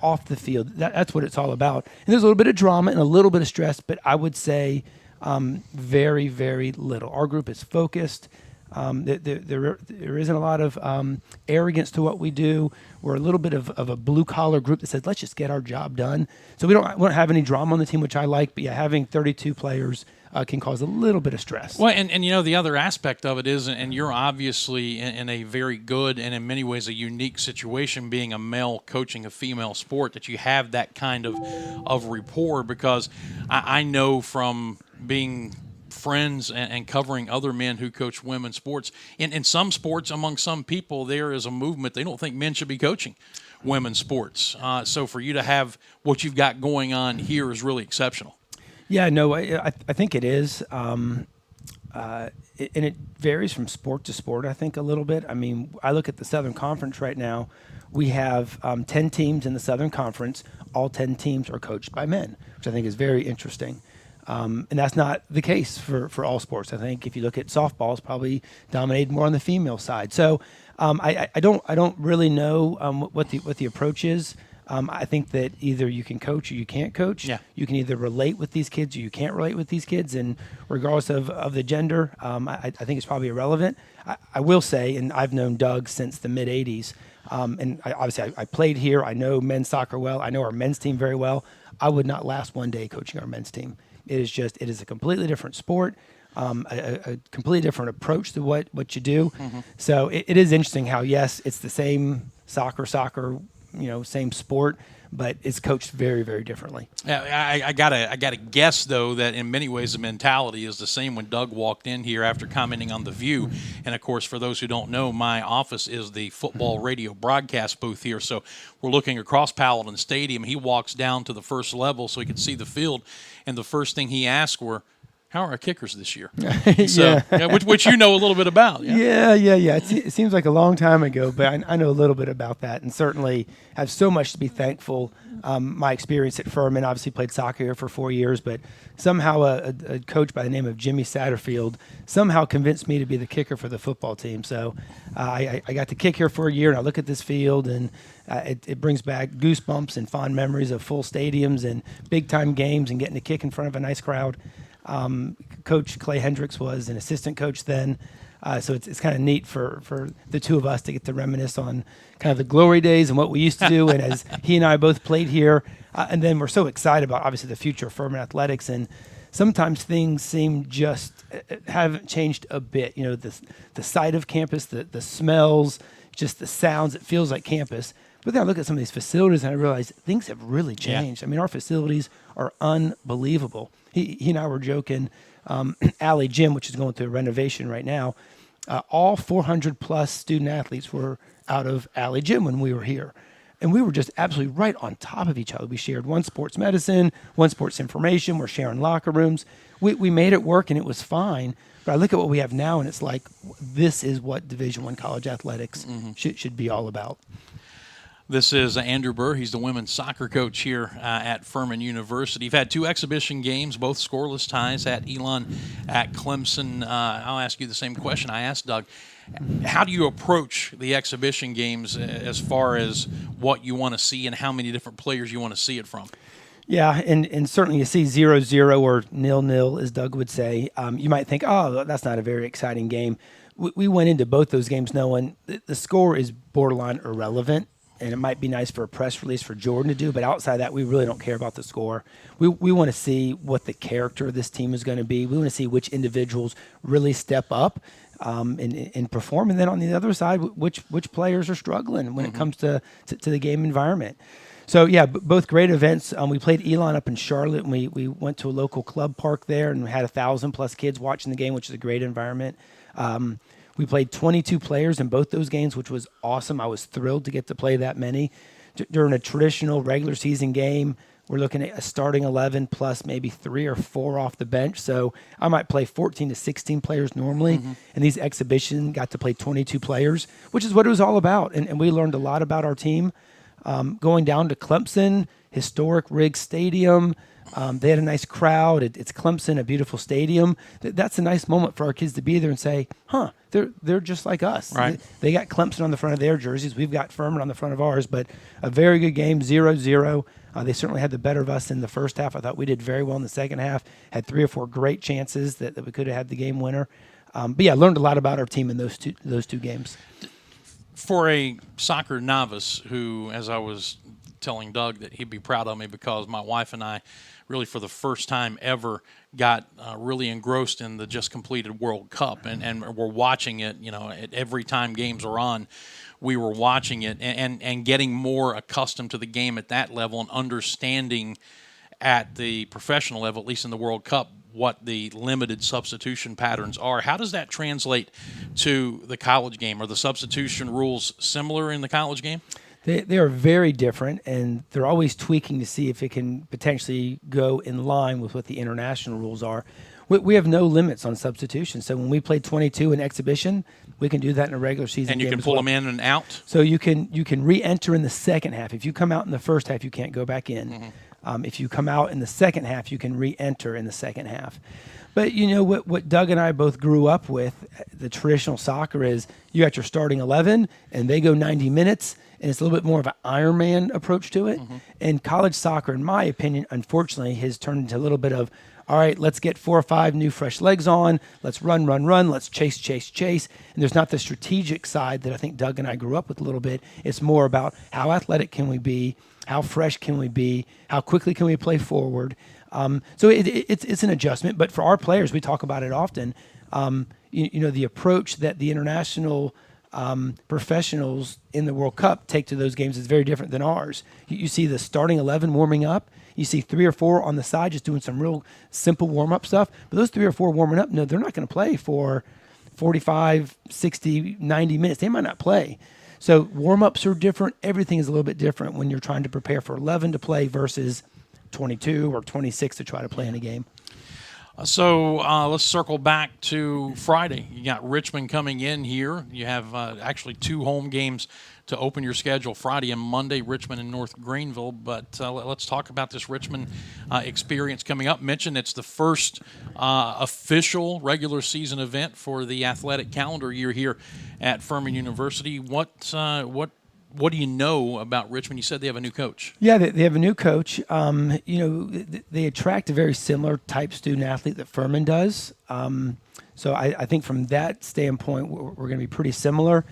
off the field. That's what it's all about. And there's a little bit of drama and a little bit of stress, but I would say very, very little. Our group is focused. There isn't a lot of arrogance to what we do. We're a little bit of a blue-collar group that says, let's just get our job done. So we don't have any drama on the team, which I like, but yeah, having 32 players can cause a little bit of stress. Well, and you know, the other aspect of it is, and you're obviously in a very good and in many ways a unique situation being a male coaching a female sport, that you have that kind of rapport, because I know from being friends and covering other men who coach women's sports. In some sports, among some people, there is a movement. They don't think men should be coaching women's sports. So for you to have what you've got going on here is really exceptional. Yeah, no, I think it is. And it varies from sport to sport, I think, a little bit. I mean, I look at the Southern Conference right now. We have 10 teams in the Southern Conference. All 10 teams are coached by men, which I think is very interesting. And that's not the case for all sports. I think if you look at softball, it's probably dominated more on the female side. So I don't really know what the approach is. I think that either you can coach or you can't coach. Yeah. You can either relate with these kids or you can't relate with these kids. And regardless of the gender, I think it's probably irrelevant. I will say, and I've known Doug since the mid-'80s, and I played here. I know men's soccer well. I know our men's team very well. I would not last one day coaching our men's team. It is a completely different sport, a completely different approach to what you do. So it is interesting how, yes, it's the same soccer, same sport, but it's coached very, very differently. Yeah, I gotta guess though that in many ways the mentality is the same when Doug walked in here after commenting on the View. And of course, for those who don't know, my office is the football radio broadcast booth here. So we're looking across Paladin Stadium. He walks down to the first level so he can see the field, and the first thing he asked were, how are our kickers this year? So, which you know a little bit about. Yeah. It seems like a long time ago, but I know a little bit about that, and certainly have so much to be thankful. My experience at Furman, obviously played soccer here for 4 years, but somehow a coach by the name of Jimmy Satterfield somehow convinced me to be the kicker for the football team. So I got to kick here for a year, and I look at this field, and it brings back goosebumps and fond memories of full stadiums and big-time games and getting to kick in front of a nice crowd. Coach Clay Hendricks was an assistant coach then, so it's kind of neat for the two of us to get to reminisce on kind of the glory days and what we used to do, and as he and I both played here, and then we're so excited about obviously the future of Furman athletics, and sometimes things seem just haven't changed a bit. You know, the site of campus, the smells, just the sounds. It feels like campus. But then I look at some of these facilities and I realize things have really changed. I mean, our facilities are unbelievable. He and I were joking. Alley Gym, which is going through a renovation right now, all 400-plus student athletes were out of Alley Gym when we were here. And we were just absolutely right on top of each other. We shared one sports medicine, one sports information. We're sharing locker rooms. We made it work, and it was fine. But I look at what we have now, and it's like, this is what Division I college athletics should be all about. This is Andrew Burr. He's the women's soccer coach here at Furman University. You've had 2 exhibition games, both scoreless ties at Elon, at Clemson. I'll ask you the same question I asked Doug. How do you approach the exhibition games as far as what you want to see and how many different players you want to see it from? Yeah, and certainly you see 0-0 or 0-0, as Doug would say. You might think, oh, that's not a very exciting game. We went into both those games knowing the score is borderline irrelevant, and it might be nice for a press release for Jordan to do, but outside that, we really don't care about the score. We want to see what the character of this team is going to be. We want to see which individuals really step up and perform, and then on the other side, which players are struggling when it comes to the game environment. So, yeah, both great events. We played Elon up in Charlotte, and we went to a local club park there and we had 1,000+ kids watching the game, which is a great environment. We played 22 players in both those games, which was awesome. I was thrilled to get to play that many. During a traditional regular season game, we're looking at a starting 11 plus maybe 3 or 4 off the bench. So I might play 14 to 16 players normally. And these exhibitions got to play 22 players, which is what it was all about. And we learned a lot about our team. Going down to Clemson, historic Riggs Stadium. They had a nice crowd. It's Clemson, a beautiful stadium. That's a nice moment for our kids to be there and say, huh, they're just like us. Right. They got Clemson on the front of their jerseys. We've got Furman on the front of ours. But a very good game, 0-0. They certainly had the better of us in the first half. I thought we did very well in the second half. Had 3 or 4 great chances that we could have had the game winner. But yeah, learned a lot about our team in those two games. For a soccer novice who, as I was telling Doug, that he'd be proud of me because my wife and I really for the first time ever got really engrossed in the just completed World Cup and we're watching it, every time games are on, we were watching it and getting more accustomed to the game at that level and understanding at the professional level, at least in the World Cup, what the limited substitution patterns are. How does that translate to the college game? Are the substitution rules similar in the college game? They are very different, and they're always tweaking to see if it can potentially go in line with what the international rules are. We have no limits on substitution. So when we play 22 in exhibition, we can do that in a regular season game. And you can pull them in and out? So you can re-enter in the second half. If you come out in the first half, you can't go back in. If you come out in the second half, you can re-enter in the second half. But you know what Doug and I both grew up with, the traditional soccer is you got your starting 11, and they go 90 minutes, and it's a little bit more of an Iron Man approach to it. And college soccer, in my opinion, unfortunately, has turned into a little bit of, all right, let's get 4 or 5 new fresh legs on. Let's run. Let's chase. And there's not the strategic side that I think Doug and I grew up with a little bit. It's more about how athletic can we be, how fresh can we be, how quickly can we play forward. So it's an adjustment. But for our players, we talk about it often. The approach that the international professionals in the World Cup take to those games is very different than ours. You see the starting 11 warming up. You see 3 or 4 on the side just doing some real simple warm-up stuff. But those 3 or 4 warming up, no, they're not going to play for 45, 60, 90 minutes. They might not play. So warm-ups are different. Everything is a little bit different when you're trying to prepare for 11 to play versus 22 or 26 to try to play in a game. So let's circle back to Friday. You got Richmond coming in here. You have actually 2 home games to open your schedule, Friday and Monday, Richmond and North Greenville. But let's talk about this Richmond experience coming up. Mentioned it's the first official regular season event for the athletic calendar year here at Furman University. What do you know about Richmond? You said they have a new coach. Yeah, they have a new coach. They attract a very similar type student athlete that Furman does. So I think from that standpoint, we're going to be pretty similar.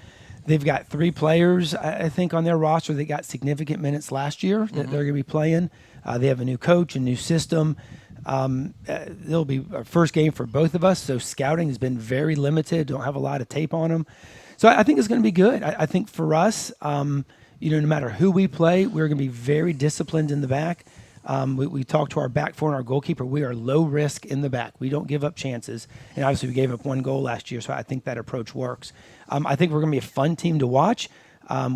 They've got 3 players, I think, on their roster that got significant minutes last year that they're going to be playing. They have a new coach, a new system. It'll be our first game for both of us, so scouting has been very limited. Don't have a lot of tape on them. So I think it's going to be good. I think for us, no matter who we play, we're going to be very disciplined in the back. We talked to our back four and our goalkeeper. We are low risk in the back. We don't give up chances. And obviously we gave up 1 goal last year, so I think that approach works. I think we're going to be a fun team to watch.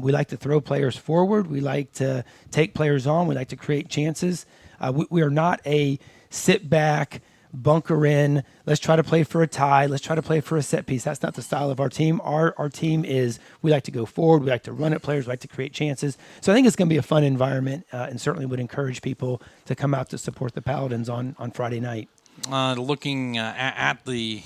We like to throw players forward. We like to take players on. We like to create chances. We are not a sit back, bunker in, let's try to play for a tie, let's try to play for a set piece. That's not the style of our team. Our team is, we like to go forward, we like to run at players, we like to create chances. So I think it's going to be a fun environment and certainly would encourage people to come out to support the Paladins on Friday night. Looking at the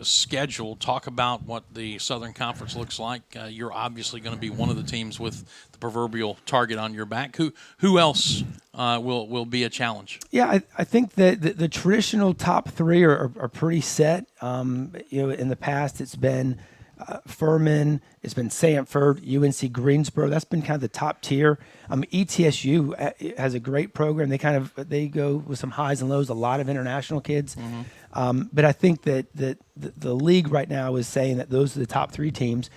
schedule, talk about what the Southern Conference looks like. You're obviously going to be one of the teams with the proverbial target on your back. Who else will be a challenge? Yeah, I think that the traditional top three are pretty set. In the past, it's been Furman, it's been Sanford, UNC Greensboro. That's been kind of the top tier. ETSU has a great program. They go with some highs and lows, a lot of international kids. But I think that the league right now is saying that those are the top three teams.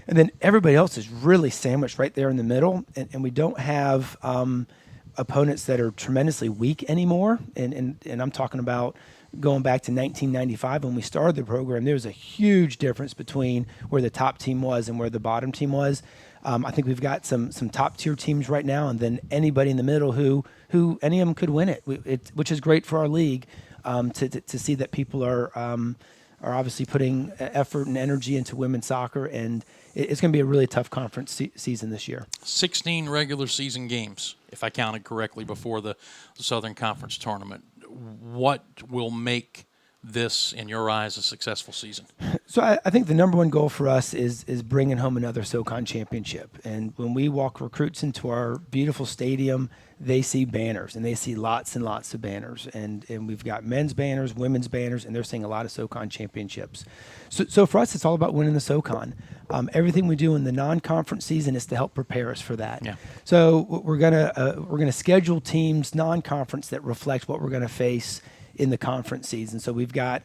And then everybody else is really sandwiched right there in the middle. And we don't have opponents that are tremendously weak anymore. And I'm talking about going back to 1995 when we started the program. There was a huge difference between where the top team was and where the bottom team was. I think we've got some top tier teams right now, and then anybody in the middle who any of them could win it, which is great for our league to see that people are obviously putting effort and energy into women's soccer, and it's going to be a really tough conference season this year. 16 regular season games, if I counted correctly, before the Southern Conference tournament. What will make this, in your eyes, a successful season? So I think the number one goal for us is bringing home another SoCon championship. And when we walk recruits into our beautiful stadium, they see banners, and they see lots and lots of banners. And we've got men's banners, women's banners, and they're seeing a lot of SoCon championships. So for us, it's all about winning the SoCon. Everything we do in the non-conference season is to help prepare us for that. Yeah. So we're gonna schedule teams non-conference that reflect what we're gonna face in the conference season. So we've got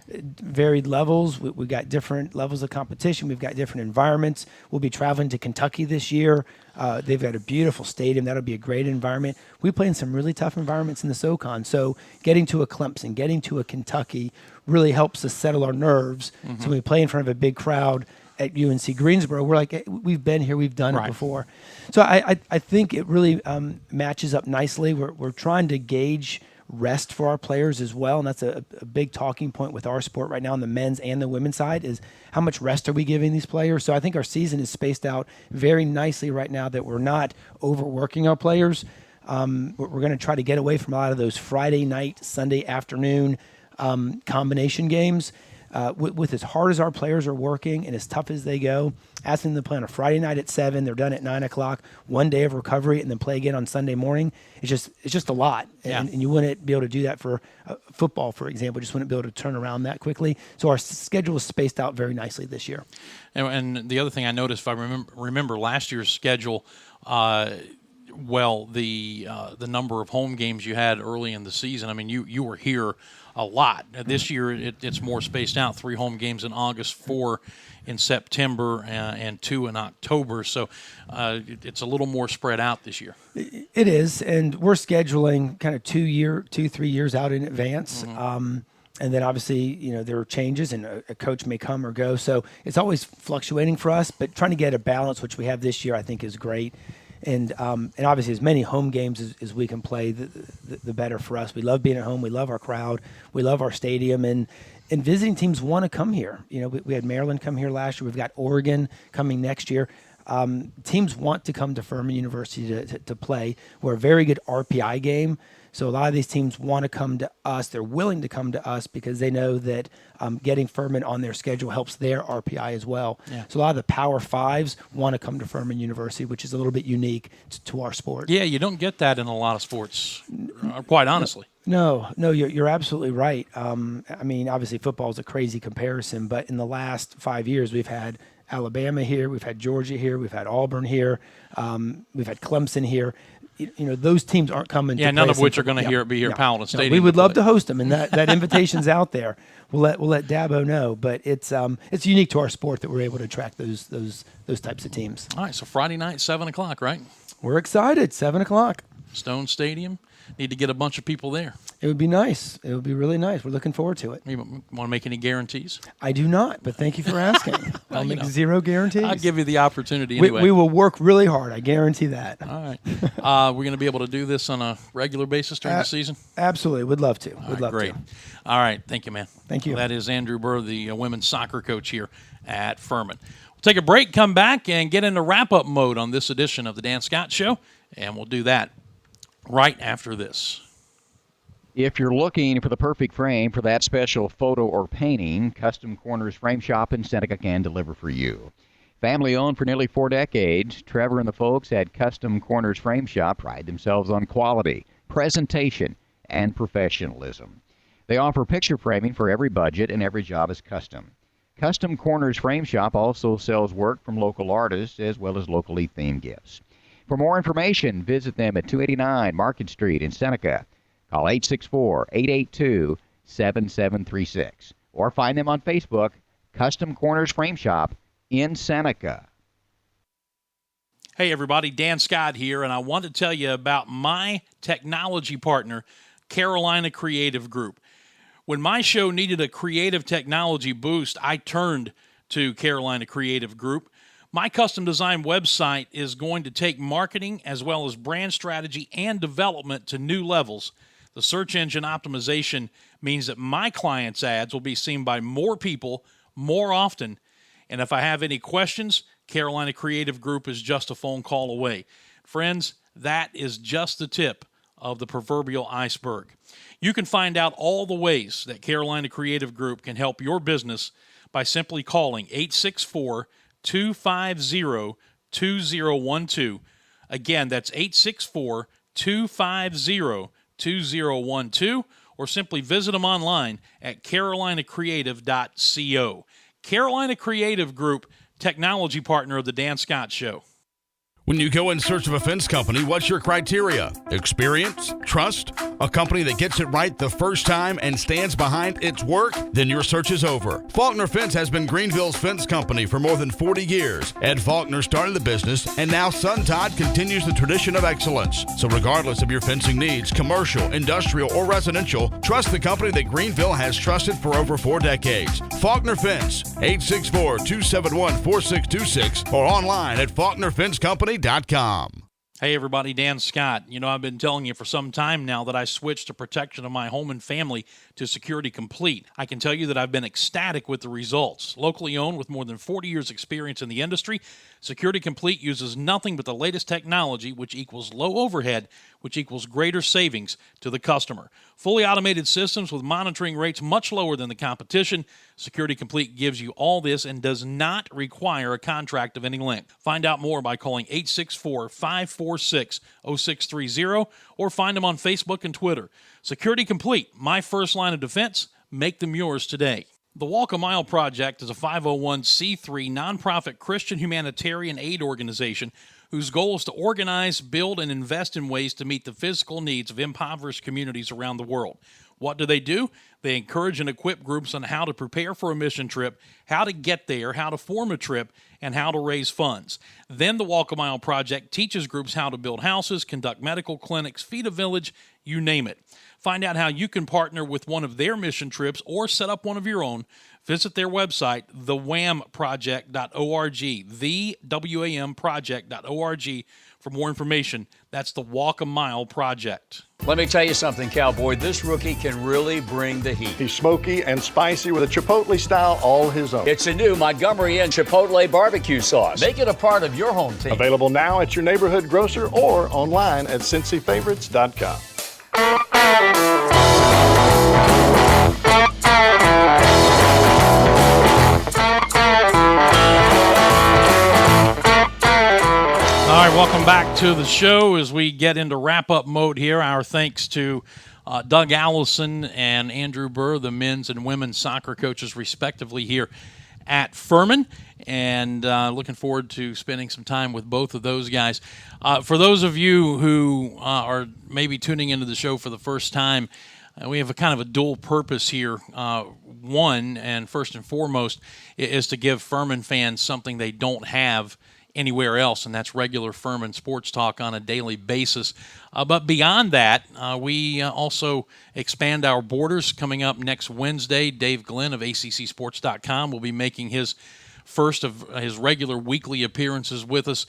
varied levels. We've got different levels of competition. We've got different environments. We'll be traveling to Kentucky this year. They've got a beautiful stadium. That'll be a great environment. We play in some really tough environments in the SoCon. So getting to a Clemson, getting to a Kentucky really helps us settle our nerves. So when we play in front of a big crowd at UNC Greensboro, we're like, hey, we've been here, we've done it before. So I think it really matches up nicely. We're trying to gauge rest for our players as well, and that's a big talking point with our sport right now on the men's and the women's side is how much rest are we giving these players. So I think our season is spaced out very nicely right now, that we're not overworking our players. We're going to try to get away from a lot of those Friday night, Sunday afternoon combination games. With as hard as our players are working and as tough as they go, asking them to play on a Friday night at 7, they're done at 9 o'clock, 1 day of recovery, and then play again on Sunday morning. It's just a lot. Yeah. And you wouldn't be able to do that for football, for example. Just wouldn't be able to turn around that quickly. So our schedule is spaced out very nicely this year. And the other thing I noticed, if I remember last year's schedule, the number of home games you had early in the season, I mean, you were here a lot. This year, it's more spaced out. 3 home games in August, 4 in September, and 2 in October. So it's a little more spread out this year. It is, and we're scheduling kind of 3 years out in advance. And then obviously, there are changes, and a coach may come or go. So it's always fluctuating for us, but trying to get a balance, which we have this year, I think is great. And obviously, as many home games as we can play, the better for us. We love being at home. We love our crowd. We love our stadium. And visiting teams want to come here. We had Maryland come here last year. We've got Oregon coming next year. Teams want to come to Furman University to play. We're a very good RPI game. So a lot of these teams want to come to us. They're willing to come to us because they know that getting Furman on their schedule helps their RPI as well. Yeah. So a lot of the Power Fives want to come to Furman University, which is a little bit unique to our sport. Yeah, you don't get that in a lot of sports, quite honestly. No, you're absolutely right. I mean, obviously football is a crazy comparison, but in the last 5 years, we've had Alabama here, we've had Georgia here, we've had Auburn here, we've had Clemson here. Those teams aren't coming. Yeah, none of which are going to be here at Paladin Stadium. We would love to host them, and that invitation's out there. We'll let Dabo know, but it's unique to our sport that we're able to attract those types of teams. All right, so Friday night, 7 o'clock, right? We're excited. 7 o'clock. Stone Stadium. Need to get a bunch of people there. It would be nice. It would be really nice. We're looking forward to it. You want to make any guarantees? I do not, but thank you for asking. I'll make zero guarantees. I'll give you the opportunity anyway. We will work really hard. I guarantee that. All right. We're going to be able to do this on a regular basis during the season? Absolutely. Would love to. Would love great. to. All right. Thank you, man. Thank you. That is Andrew Burr, the women's soccer coach here at Furman. We'll take a break, come back, and get into wrap-up mode on this edition of the Dan Scott Show, and we'll do that right after this. If you're looking for the perfect frame for that special photo or painting, Custom Corners Frame Shop in Seneca can deliver for you. Family owned for nearly 4 decades, Trevor and the folks at Custom Corners Frame Shop pride themselves on quality, presentation, and professionalism. They offer picture framing for every budget, and every job is custom. Custom Corners Frame Shop also sells work from local artists as well as locally themed gifts. For more information, visit them at 289 Market Street in Seneca. Call 864-882-7736 or find them on Facebook, Custom Corners Frame Shop in Seneca. Hey everybody, Dan Scott here, and I want to tell you about my technology partner, Carolina Creative Group. When my show needed a creative technology boost, I turned to Carolina Creative Group. My custom design website is going to take marketing as well as brand strategy and development to new levels. The search engine optimization means that my clients' ads will be seen by more people more often. And if I have any questions, Carolina Creative Group is just a phone call away. Friends, that is just the tip of the proverbial iceberg. You can find out all the ways that Carolina Creative Group can help your business by simply calling 864-250-2012. Again, that's 864-250-2012, or simply visit them online at carolinacreative.co. Carolina Creative Group, technology partner of the Dan Scott Show. When you go in search of a fence company, what's your criteria? Experience? Trust? A company that gets it right the first time and stands behind its work? Then your search is over. Faulkner Fence has been Greenville's fence company for more than 40 years. Ed Faulkner started the business, and now son Todd continues the tradition of excellence. So regardless of your fencing needs, commercial, industrial, or residential, trust the company that Greenville has trusted for over 4 decades. Faulkner Fence, 864-271-4626, or online at faulknerfencecompany.com. Hey everybody, Dan Scott. You know, I've been telling you for some time now that I switched the protection of my home and family to Security Complete. I can tell you that I've been ecstatic with the results. Locally owned with more than 40 years experience in the industry, Security Complete uses nothing but the latest technology, which equals low overhead, which equals greater savings to the customer. Fully automated systems with monitoring rates much lower than the competition. Security Complete gives you all this and does not require a contract of any length. Find out more by calling 864-546-0630 or find them on Facebook and Twitter. Security Complete, my first line of defense. Make them yours today. The Walk a Mile Project is a 501c3 nonprofit Christian humanitarian aid organization whose goal is to organize, build, and invest in ways to meet the physical needs of impoverished communities around the world. What do? They encourage and equip groups on how to prepare for a mission trip, how to get there, how to form a trip, and how to raise funds. Then the Walk a Mile Project teaches groups how to build houses, conduct medical clinics, feed a village, you name it. Find out how you can partner with one of their mission trips or set up one of your own. Visit their website, thewamproject.org, thewamproject.org for more information. That's the Walk a Mile Project. Let me tell you something, Cowboy. This rookie can really bring the heat. He's smoky and spicy with a Chipotle style all his own. It's a new Montgomery and Chipotle barbecue sauce. Make it a part of your home team. Available now at your neighborhood grocer or online at CincyFavorites.com. All right, welcome back to the show as we get into wrap-up mode here. Our thanks to Doug Allison and Andrew Burr, the men's and women's soccer coaches, respectively, here at Furman, and looking forward to spending some time with both of those guys. For those of you who are maybe tuning into the show for the first time, we have a kind of a dual purpose here. One, and first and foremost, is to give Furman fans something they don't have anywhere else, and that's regular Furman sports talk on a daily basis. But beyond that, we also expand our borders. Coming up next Wednesday, Dave Glenn of ACCSports.com will be making his first of his regular weekly appearances with us.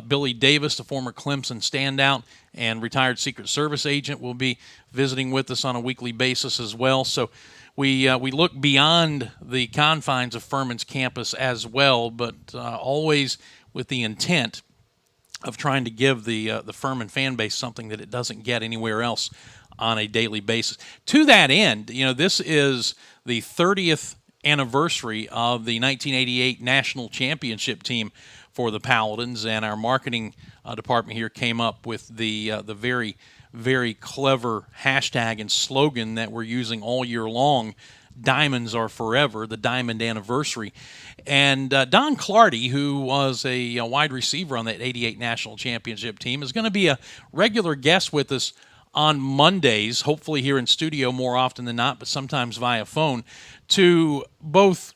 Billy Davis, the former Clemson standout and retired Secret Service agent, will be visiting with us on a weekly basis as well. So we look beyond the confines of Furman's campus as well, but always with the intent of trying to give the Furman fan base something that it doesn't get anywhere else on a daily basis. To that end, this is the 30th anniversary of the 1988 National Championship team for the Paladins, and our marketing department here came up with the very, very clever hashtag and slogan that we're using all year long, Diamonds Are Forever, the Diamond Anniversary. And Don Clardy, who was a wide receiver on that 88 National Championship team, is going to be a regular guest with us on Mondays, hopefully here in studio more often than not, but sometimes via phone, to both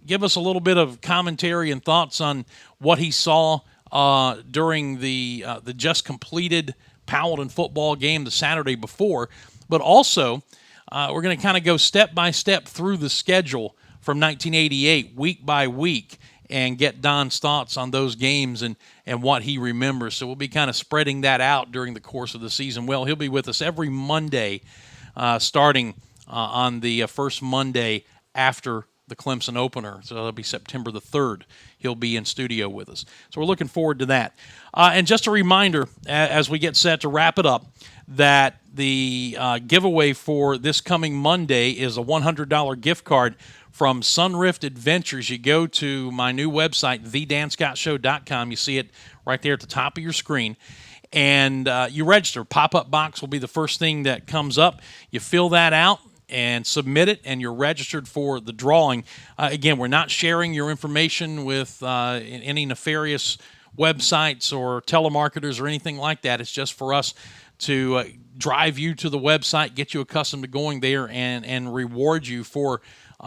give us a little bit of commentary and thoughts on what he saw during the just completed Paladin football game the Saturday before, but also we're going to kind of go step by step through the schedule from 1988, week by week, and get Don's thoughts on those games and what he remembers. So we'll be kind of spreading that out during the course of the season. Well, he'll be with us every Monday, starting on the first Monday after the Clemson opener. So that'll be September the 3rd. He'll be in studio with us. So we're looking forward to that. And just a reminder, as we get set to wrap it up, that the giveaway for this coming Monday is a $100 gift card from Sunrift Adventures. You go to my new website, thedanscottshow.com. You see it right there at the top of your screen. And you register. Pop-up box will be the first thing that comes up. You fill that out and submit it, and you're registered for the drawing. Again, we're not sharing your information with any nefarious websites or telemarketers or anything like that. It's just for us to drive you to the website, get you accustomed to going there, and reward you for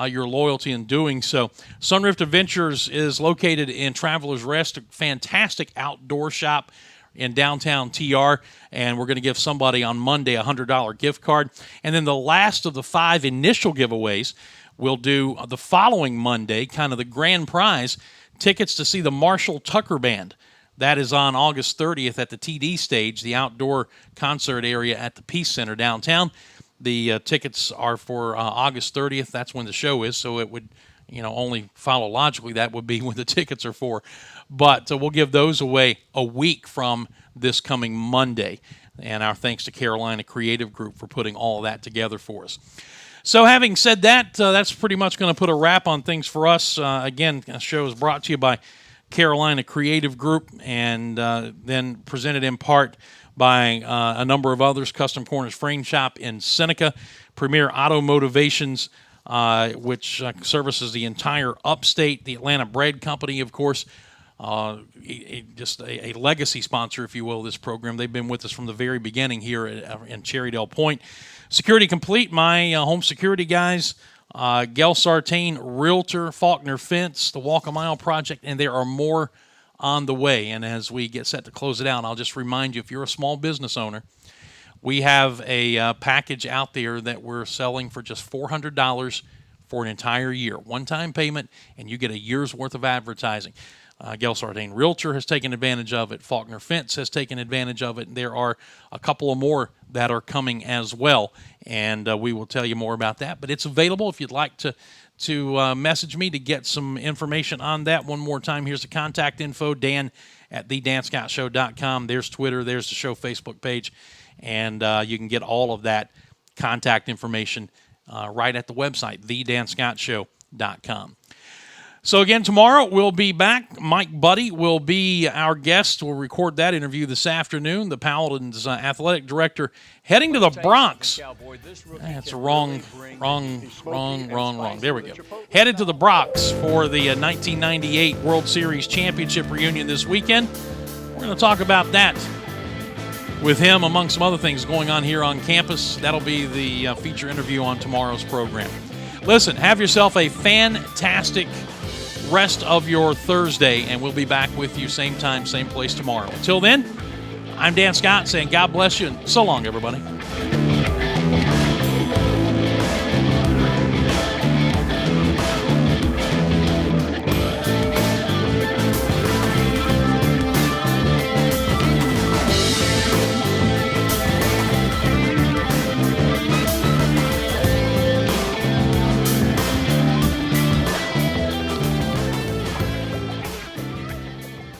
your loyalty in doing so. Sunrift Adventures is located in Travelers Rest, a fantastic outdoor shop in downtown TR, and we're going to give somebody on Monday a $100 gift card. And then the last of the 5 initial giveaways we'll do the following Monday, kind of the grand prize, tickets to see the Marshall Tucker Band. That is on August 30th at the TD Stage, the outdoor concert area at the Peace Center downtown. The tickets are for August 30th. That's when the show is, so it would only follow logically that would be when the tickets are for. But we'll give those away a week from this coming Monday. And our thanks to Carolina Creative Group for putting all of that together for us. So having said that, that's pretty much going to put a wrap on things for us. Again, the show is brought to you by Carolina Creative Group and then presented in part by a number of others, Custom Corners Frame Shop in Seneca, Premier Auto Motivations, which services the entire upstate, the Atlanta Bread Company, of course, just a legacy sponsor, if you will, of this program. They've been with us from the very beginning here in Cherrydale Point. Security Complete, my home security guys, Gail Sartain, Realtor, Faulkner Fence, the Walk a Mile Project, and there are more on the way. And as we get set to close it out, I'll just remind you, if you're a small business owner, we have a package out there that we're selling for just $400 for an entire year. One-time payment, and you get a year's worth of advertising. Gail Sartain Realtor has taken advantage of it. Faulkner Fence has taken advantage of it. And there are a couple of more that are coming as well, and we will tell you more about that. But it's available if you'd like to message me to get some information on that. One more time, here's the contact info, Dan@thedanscottshow.com. There's Twitter, there's the show Facebook page, and you can get all of that contact information right at the website, thedanscottshow.com. So again, tomorrow we'll be back. Mike Buddy will be our guest. We'll record that interview this afternoon. The Paladins athletic director heading to the Bronx. That's wrong. There we go. Headed to the Bronx for the 1998 World Series Championship reunion this weekend. We're going to talk about that with him, among some other things going on here on campus. That'll be the feature interview on tomorrow's program. Listen, have yourself a fantastic rest of your Thursday, and we'll be back with you same time, same place tomorrow. Until then, I'm Dan Scott saying God bless you, and so long, everybody.